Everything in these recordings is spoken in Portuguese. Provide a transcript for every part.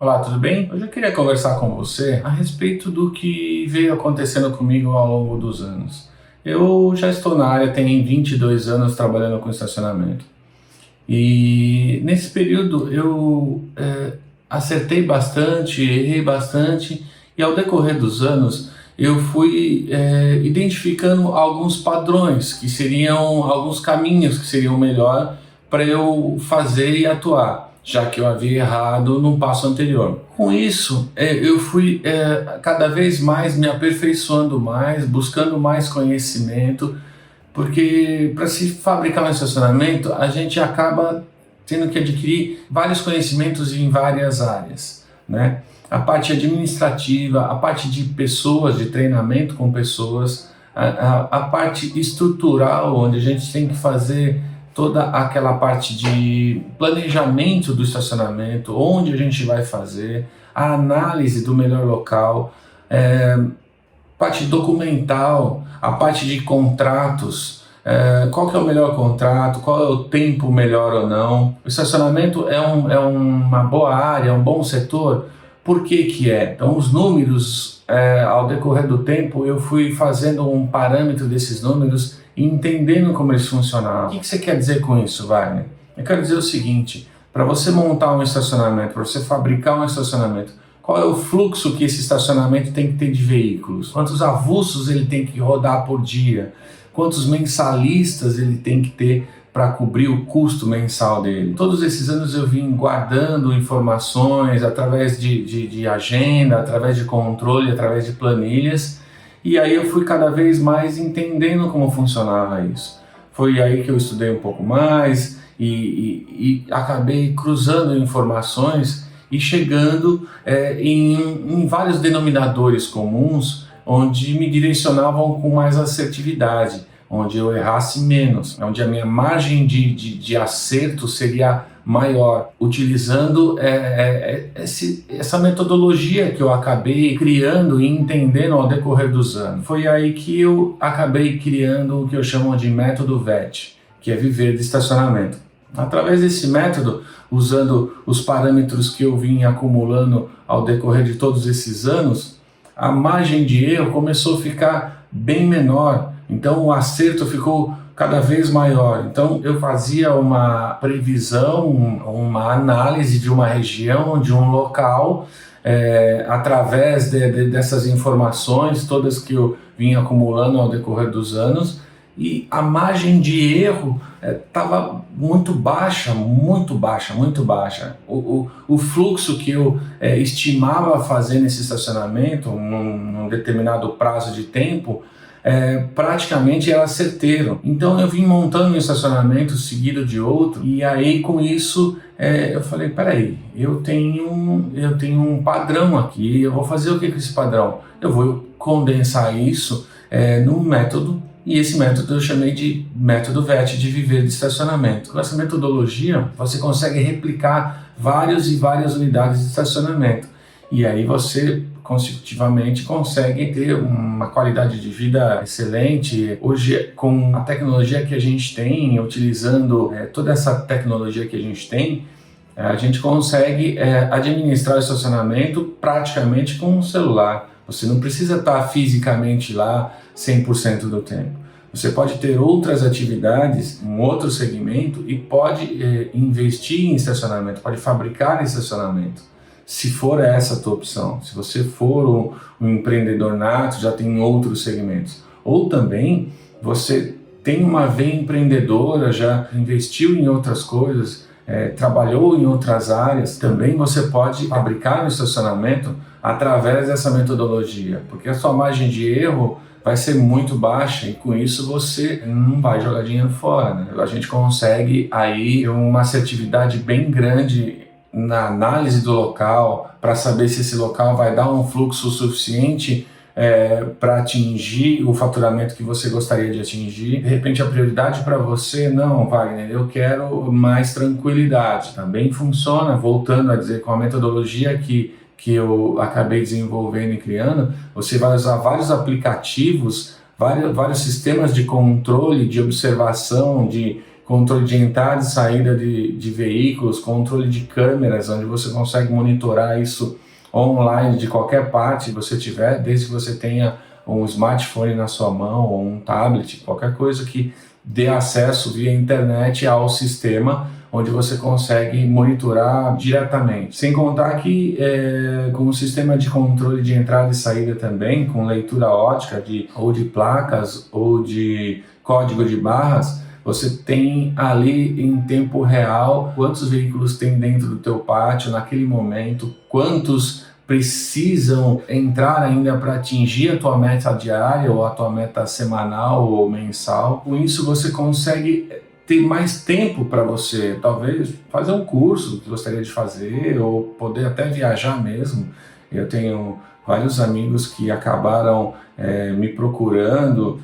Olá, tudo bem? Hoje eu queria conversar com você a respeito do que veio acontecendo comigo ao longo dos anos. Eu já estou na área, tem 22 anos trabalhando com estacionamento. E nesse período eu acertei bastante, errei bastante, e ao decorrer dos anos eu fui identificando alguns padrões que seriam, alguns caminhos que seriam melhor para eu fazer e atuar, já que eu havia errado no passo anterior. Com isso, eu fui cada vez mais me aperfeiçoando mais, buscando mais conhecimento, porque para se fabricar um estacionamento, a gente acaba tendo que adquirir vários conhecimentos em várias áreas, né? A parte administrativa, a parte de pessoas, de treinamento com pessoas, a parte estrutural, onde a gente tem que fazer toda aquela parte de planejamento do estacionamento, onde a gente vai fazer, a análise do melhor local, parte documental, a parte de contratos, qual que é o melhor contrato, qual é o tempo melhor ou não. O estacionamento é uma boa área, é um bom setor. Por que que é? Então os números, ao decorrer do tempo, eu fui fazendo um parâmetro desses números e entendendo como eles funcionavam. O que você quer dizer com isso, Wagner? Eu quero dizer o seguinte: para você montar um estacionamento, para você fabricar um estacionamento, qual é o fluxo que esse estacionamento tem que ter de veículos? Quantos avulsos ele tem que rodar por dia? Quantos mensalistas ele tem que ter para cobrir o custo mensal dele? Todos esses anos eu vim guardando informações através de agenda, através de controle, através de planilhas, e aí eu fui cada vez mais entendendo como funcionava isso. Foi aí que eu estudei um pouco mais e acabei cruzando informações e chegando em vários denominadores comuns, onde me direcionavam com mais assertividade, onde eu errasse menos, onde a minha margem de acerto seria maior, utilizando essa metodologia que eu acabei criando e entendendo ao decorrer dos anos. Foi aí que eu acabei criando o que eu chamo de método VET, que é viver de estacionamento. Através desse método, usando os parâmetros que eu vim acumulando ao decorrer de todos esses anos, a margem de erro começou a ficar bem menor, então o acerto ficou cada vez maior. Então eu fazia uma previsão, uma análise de uma região, de um local, através dessas informações todas que eu vim acumulando ao decorrer dos anos, e a margem de erro estava muito baixa, muito baixa, muito baixa. O fluxo que eu estimava fazer nesse estacionamento, num determinado prazo de tempo, praticamente era certeiro. Então eu vim montando um estacionamento seguido de outro, e aí com isso eu falei, peraí, eu tenho um padrão aqui, eu vou fazer o que com esse padrão? Eu vou condensar isso num método, e esse método eu chamei de método VET, de viver de estacionamento. Com essa metodologia, você consegue replicar várias e várias unidades de estacionamento. E aí você, consecutivamente, consegue ter uma qualidade de vida excelente. Hoje, com a tecnologia que a gente tem, utilizando toda essa tecnologia que a gente consegue administrar o estacionamento praticamente com um celular. Você não precisa estar fisicamente lá 100% do tempo. Você pode ter outras atividades, um outro segmento, e pode investir em estacionamento, pode fabricar estacionamento, se for essa a tua opção. Se você for um empreendedor nato, já tem outros segmentos. Ou também você tem uma veia empreendedora, já investiu em outras coisas, trabalhou em outras áreas, também você pode fabricar no estacionamento através dessa metodologia, porque a sua margem de erro vai ser muito baixa, e com isso você não vai jogar dinheiro fora, né? A gente consegue aí uma assertividade bem grande na análise do local, para saber se esse local vai dar um fluxo suficiente para atingir o faturamento que você gostaria de atingir. De repente a prioridade para você, não, Wagner, eu quero mais tranquilidade. Também funciona, voltando a dizer, com a metodologia que eu acabei desenvolvendo e criando, você vai usar vários aplicativos, vários sistemas de controle, de observação, de controle de entrada e saída de veículos, controle de câmeras, onde você consegue monitorar isso online de qualquer parte que você tiver, desde que você tenha um smartphone na sua mão ou um tablet, qualquer coisa que dê acesso via internet ao sistema, onde você consegue monitorar diretamente. Sem contar que com o sistema de controle de entrada e saída também, com leitura ótica ou de placas ou de código de barras, você tem ali em tempo real quantos veículos tem dentro do teu pátio naquele momento, quantos precisam entrar ainda para atingir a tua meta diária ou a tua meta semanal ou mensal. Com isso você consegue ter mais tempo para você, talvez fazer um curso que gostaria de fazer ou poder até viajar mesmo. Eu tenho vários amigos que acabaram me procurando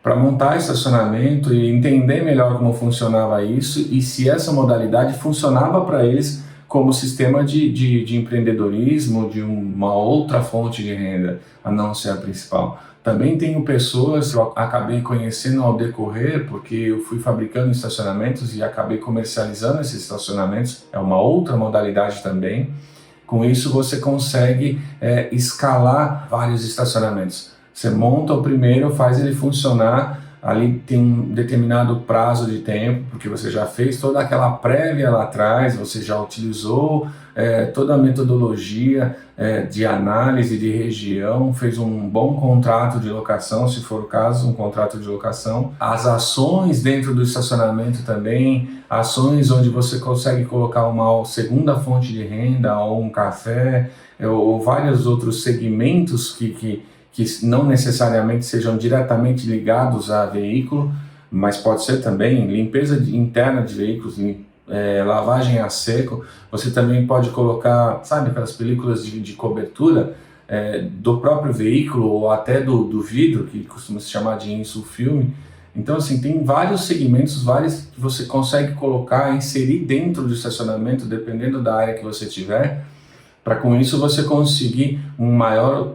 para montar estacionamento e entender melhor como funcionava isso e se essa modalidade funcionava para eles como sistema de empreendedorismo, de uma outra fonte de renda, a não ser a principal. Também tenho pessoas que eu acabei conhecendo ao decorrer, porque eu fui fabricando estacionamentos e acabei comercializando esses estacionamentos, é uma outra modalidade também. Com isso você consegue escalar vários estacionamentos. Você monta o primeiro, faz ele funcionar, ali tem um determinado prazo de tempo, porque você já fez toda aquela prévia lá atrás, você já utilizou toda a metodologia de análise de região, fez um bom contrato de locação, se for o caso, um contrato de locação. As ações dentro do estacionamento também, ações onde você consegue colocar uma segunda fonte de renda, ou um café, ou vários outros segmentos que não necessariamente sejam diretamente ligados a veículo, mas pode ser também limpeza interna de veículos, lavagem a seco. Você também pode colocar, sabe, aquelas películas de cobertura do próprio veículo ou até do vidro, que costuma se chamar de insulfilme. Então, assim, tem vários segmentos, vários que você consegue colocar, inserir dentro do estacionamento, dependendo da área que você tiver, para com isso você conseguir um maior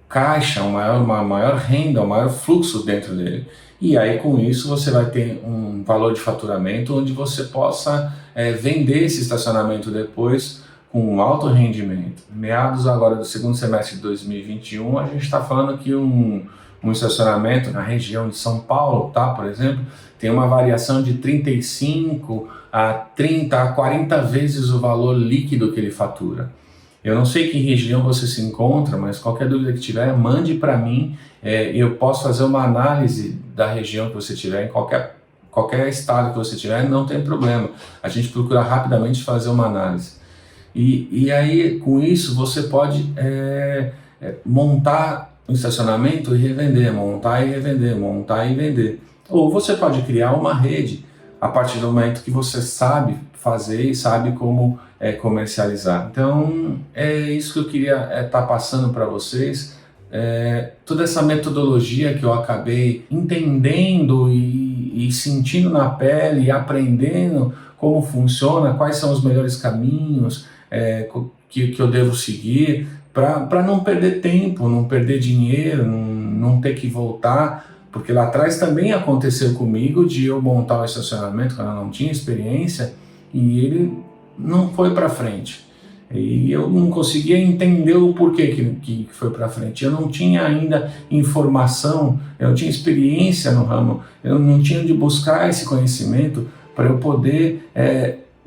caixa, uma maior renda, um maior fluxo dentro dele. E aí com isso você vai ter um valor de faturamento onde você possa vender esse estacionamento depois com um alto rendimento. Meados agora do segundo semestre de 2021, a gente está falando que um estacionamento na região de São Paulo, tá, por exemplo, tem uma variação de 35 a 30 a 40 vezes o valor líquido que ele fatura. Eu não sei que região você se encontra, mas qualquer dúvida que tiver, mande para mim. Eu posso fazer uma análise da região que você tiver, em qualquer estado que você tiver, não tem problema. A gente procura rapidamente fazer uma análise. E aí, com isso, você pode montar um estacionamento e revender, montar e revender, montar e vender. Ou você pode criar uma rede a partir do momento que você sabe fazer e sabe como comercializar. Então, é isso que eu queria estar passando para vocês. Toda essa metodologia que eu acabei entendendo e sentindo na pele e aprendendo como funciona, quais são os melhores caminhos que eu devo seguir para não perder tempo, não perder dinheiro, não ter que voltar. Porque lá atrás também aconteceu comigo de eu montar o estacionamento quando eu não tinha experiência e ele não foi para frente. E eu não conseguia entender o porquê que foi para frente. Eu não tinha ainda informação, eu não tinha experiência no ramo, eu não tinha de buscar esse conhecimento para eu poder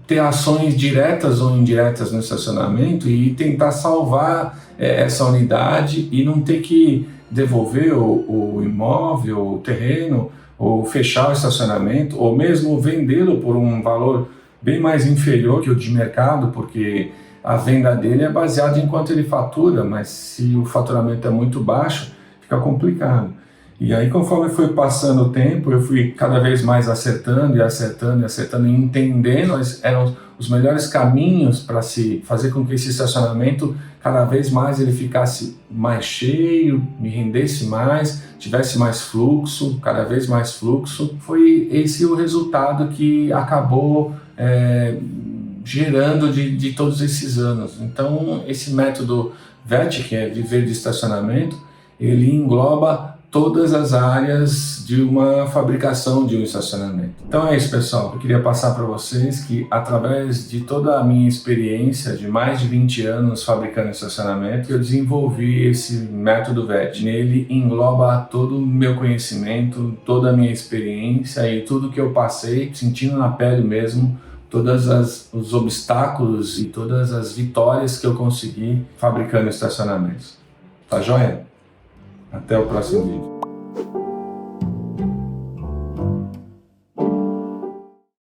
ter ações diretas ou indiretas no estacionamento e tentar salvar essa unidade e não ter que devolver o imóvel, o terreno, ou fechar o estacionamento, ou mesmo vendê-lo por um valor bem mais inferior que o de mercado, porque a venda dele é baseada em quanto ele fatura, mas se o faturamento é muito baixo, fica complicado. E aí, conforme foi passando o tempo, eu fui cada vez mais acertando e acertando e acertando e entendendo eram os melhores caminhos para se fazer com que esse estacionamento cada vez mais ele ficasse mais cheio, me rendesse mais, tivesse mais fluxo, cada vez mais fluxo. Foi esse o resultado que acabou gerando de todos esses anos. Então, esse método VET, que é viver de estacionamento, ele engloba todas as áreas de uma fabricação de um estacionamento. Então é isso, pessoal. Eu queria passar para vocês que, através de toda a minha experiência de mais de 20 anos fabricando estacionamento, eu desenvolvi esse método VET. Nele engloba todo o meu conhecimento, toda a minha experiência e tudo que eu passei, sentindo na pele mesmo, todos os obstáculos e todas as vitórias que eu consegui fabricando estacionamentos. Tá joia? Até o próximo vídeo.